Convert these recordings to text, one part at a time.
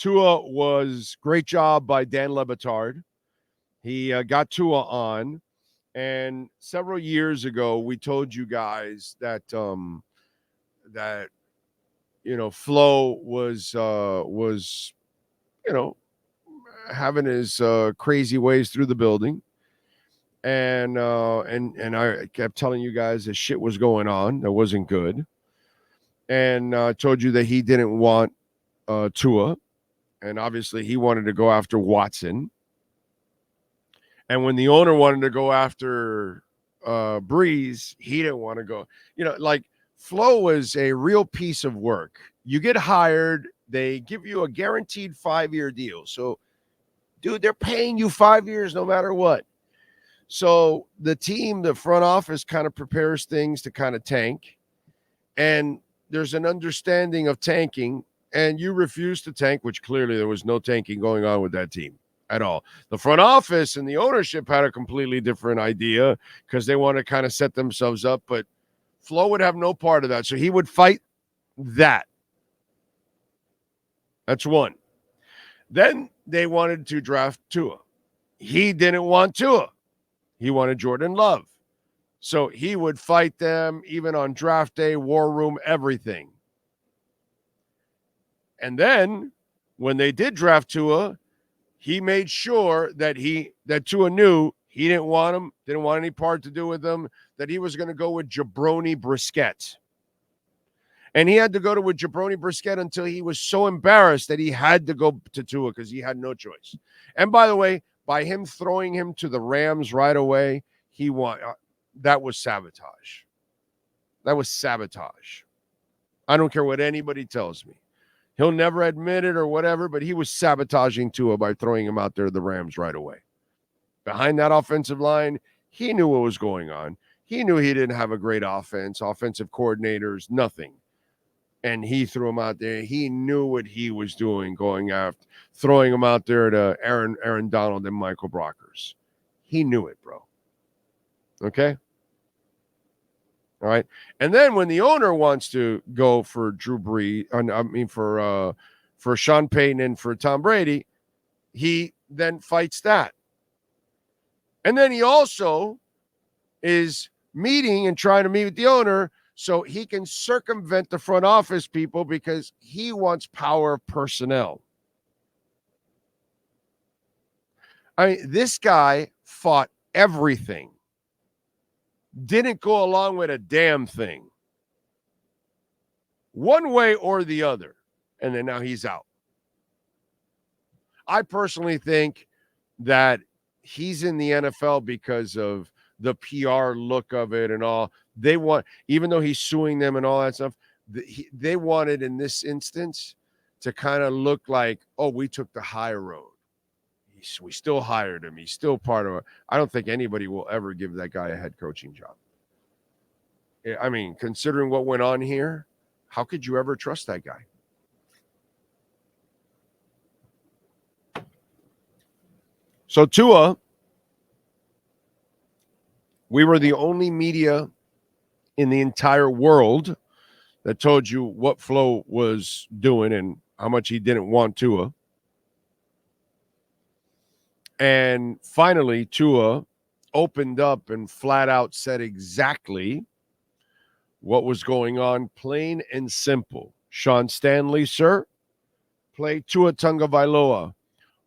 Tua was great job by Dan Le Batard. He got Tua on, and several years ago we told you guys that Flo was having his crazy ways through the building, and I kept telling you guys that shit was going on that wasn't good, and told you that he didn't want Tua, and obviously he wanted to go after Watson. And when the owner wanted to go after Breeze, he didn't want to go. Like Flo was a real piece of work. You get hired, they give you a guaranteed 5-year deal. So, dude, they're paying you 5 years no matter what. So the team, the front office kind of prepares things to kind of tank. And there's an understanding of tanking, and you refuse to tank, which clearly there was no tanking going on with that team at all. The front office and the ownership had a completely different idea because they want to kind of set themselves up, but Flo would have no part of that. So he would fight that. That's one. Then they wanted to draft Tua. He didn't want Tua. He wanted Jordan Love. So he would fight them even on draft day, war room, everything. And then when they did draft Tua, he made sure that Tua knew he didn't want him, didn't want any part to do with him, that he was going to go with Jabroni Brisket. And he had to go with Jabroni Brisket until he was so embarrassed that he had to go to Tua because he had no choice. And by the way, by him throwing him to the Rams right away, he won. That was sabotage. That was sabotage. I don't care what anybody tells me. He'll never admit it or whatever, but he was sabotaging Tua by throwing him out there to the Rams right away. Behind that offensive line, he knew what was going on. He knew he didn't have a great offense, offensive coordinators, nothing. And he threw him out there. He knew what he was doing, going after, throwing him out there to Aaron Donald and Michael Brockers. He knew it, bro. Okay? All right. And then when the owner wants to go for Drew Brees, for Sean Payton and for Tom Brady, he then fights that. And then he also is meeting and trying to meet with the owner so he can circumvent the front office people because he wants power of personnel. I mean, this guy fought everything. Didn't go along with a damn thing. One way or the other. And then now he's out. I personally think that he's in the NFL because of the PR look of it and all. They want, even though he's suing them and all that stuff, they wanted in this instance to kind of look like, oh, we took the high road. We still hired him. He's still part of it. I don't think anybody will ever give that guy a head coaching job. I mean, considering what went on here, how could you ever trust that guy? So Tua, we were the only media in the entire world that told you what Flo was doing and how much he didn't want Tua. And finally, Tua opened up and flat out said exactly what was going on, plain and simple. Sean Stanley, sir, play Tua Tagovailoa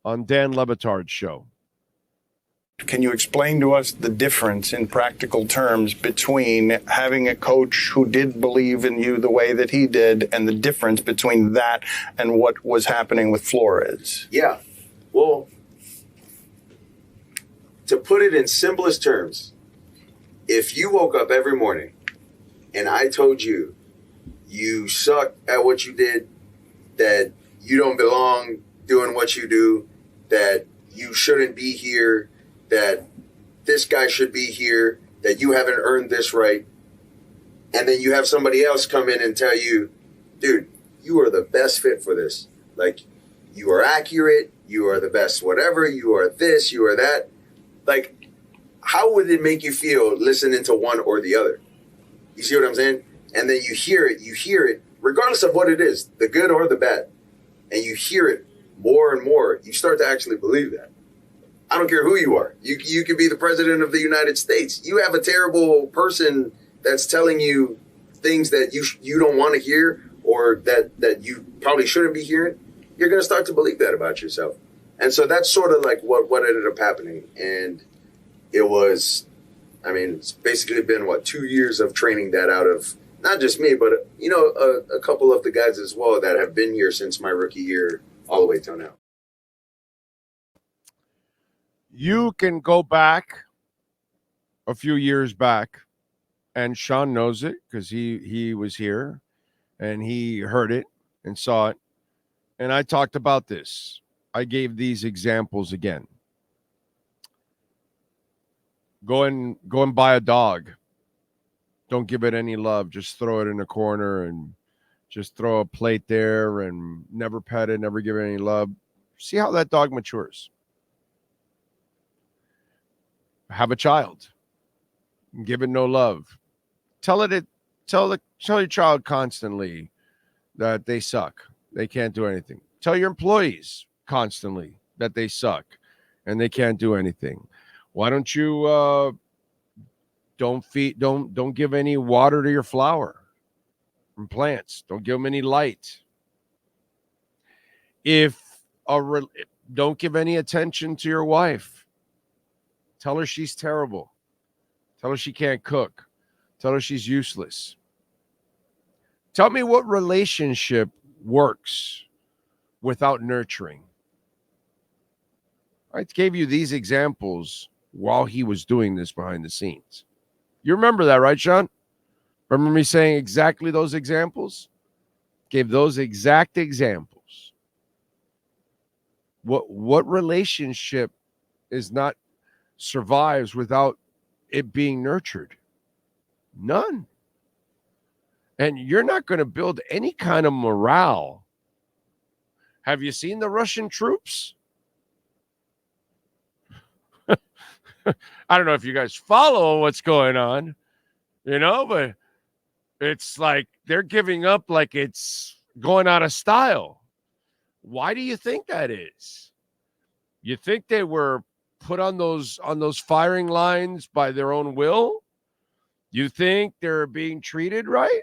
on Dan Le Batard's show. Can you explain to us the difference in practical terms between having a coach who did believe in you the way that he did and the difference between that and what was happening with Flores? Yeah. Well, to put it in simplest terms, if you woke up every morning and I told you you suck at what you did, that you don't belong doing what you do, that you shouldn't be here, that this guy should be here, that you haven't earned this right, and then you have somebody else come in and tell you, dude, you are the best fit for this. Like, you are accurate, you are the best whatever, you are this, you are that. Like, how would it make you feel listening to one or the other? You see what I'm saying? And then you hear it, regardless of what it is, the good or the bad. And you hear it more and more, you start to actually believe that. I don't care who you are. You could be the president of the United States. You have a terrible person that's telling you things that you don't want to hear, or that you probably shouldn't be hearing. You're going to start to believe that about yourself. And so that's sort of like what ended up happening. And it was, I mean, it's basically been, 2 years of training that out of not just me, but, a couple of the guys as well that have been here since my rookie year all the way till now. You can go back a few years back, and Sean knows it because he was here and he heard it and saw it. And I talked about this. I gave these examples again. Go and buy a dog. Don't give it any love. Just throw it in a corner and just throw a plate there and never pet it, never give it any love. See how that dog matures. Have a child. Give it no love. Tell your child constantly that they suck. They can't do anything. Tell your employees constantly that they suck and they can't do anything. Why don't you don't give any water to your flower and plants. Don't give them any light. Don't give any attention to your wife. Tell her she's terrible. Tell her she can't cook. Tell her she's useless. Tell me what relationship works without nurturing. I gave you these examples while he was doing this behind the scenes. You remember that, right, Sean? Remember me saying exactly those examples? Gave those exact examples. What relationship survives without it being nurtured? None. And you're not going to build any kind of morale. Have you seen the Russian troops? I don't know if you guys follow what's going on, but it's like they're giving up like it's going out of style. Why do you think that is? You think they were put on those firing lines by their own will? You think they're being treated right?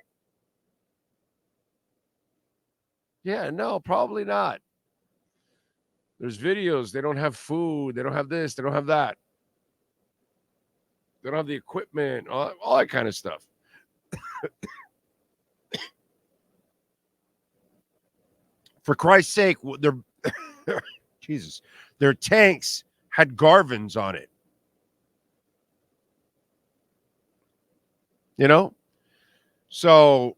Yeah, no, probably not. There's videos. They don't have food. They don't have this. They don't have that. They don't have the equipment, all that kind of stuff. For Christ's sake, their tanks had Garvins on it. So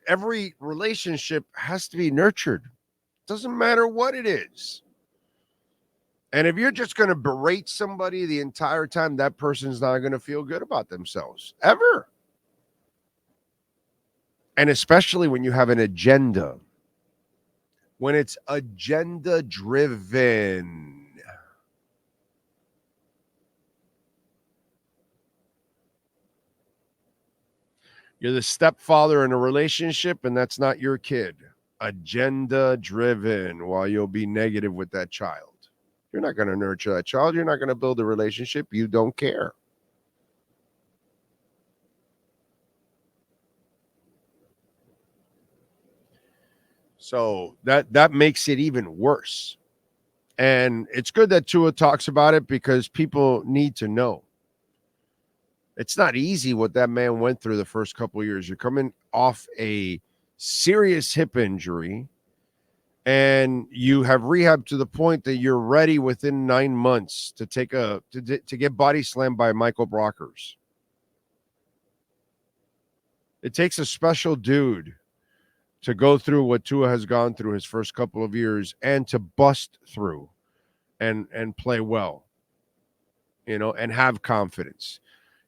every relationship has to be nurtured. Doesn't matter what it is. And if you're just going to berate somebody the entire time, that person's not going to feel good about themselves ever. And especially when you have an agenda, when it's agenda driven. You're the stepfather in a relationship, and that's not your kid. Agenda driven, while you'll be negative with that child. You're not going to nurture that child. You're not going to build a relationship. You don't care. So that makes it even worse. And it's good that Tua talks about it because people need to know. It's not easy what that man went through the first couple of years. You're coming off a serious hip injury, and you have rehab to the point that you're ready within 9 months to get body slammed by Michael Brockers. It takes a special dude to go through what Tua has gone through his first couple of years and to bust through and play well, and have confidence.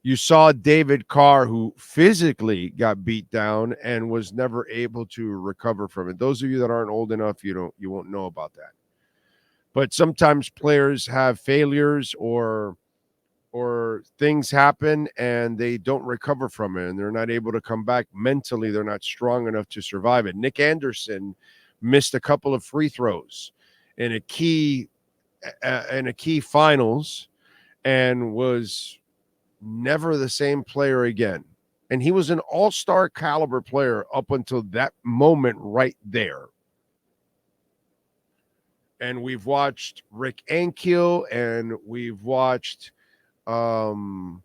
You saw David Carr, who physically got beat down and was never able to recover from it. Those of you that aren't old enough, you won't know about that. But sometimes players have failures or things happen and they don't recover from it and they're not able to come back. Mentally, they're not strong enough to survive it. Nick Anderson missed a couple of free throws in a key finals and was never the same player again. And he was an all-star caliber player up until that moment right there. And we've watched Rick Ankiel, and we've watched, God,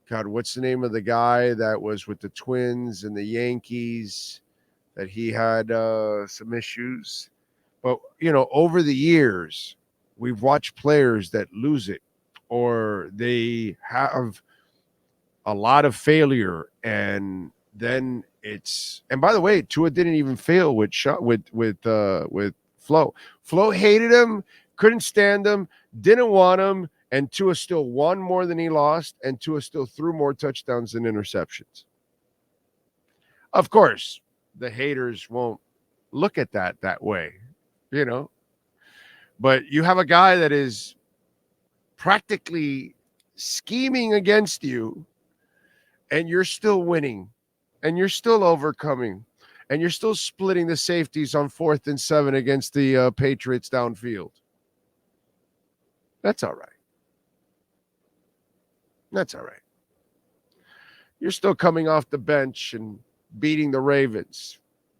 what's the name of the guy that was with the Twins and the Yankees that he had some issues? But, over the years, we've watched players that lose it, or they have a lot of failure, and then and by the way, Tua didn't even fail with Flo. Flo hated him, couldn't stand him, didn't want him, and Tua still won more than he lost, and Tua still threw more touchdowns than interceptions. Of course, the haters won't look at that way, but you have a guy that is practically scheming against you, and you're still winning, and you're still overcoming, and you're still splitting the safeties on 4th and 7 against the Patriots downfield. That's all right. That's all right. You're still coming off the bench and beating the Ravens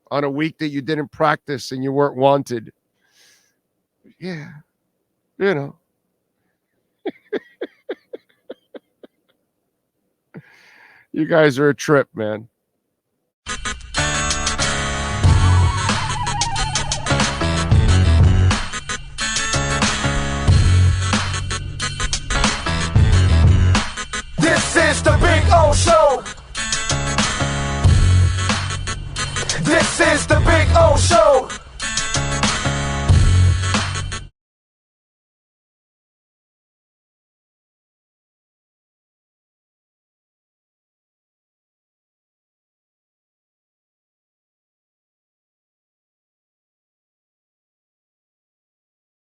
on a week that you didn't practice and you weren't wanted. Yeah, You guys are a trip, man. This is the Big O Show. This is the Big O Show.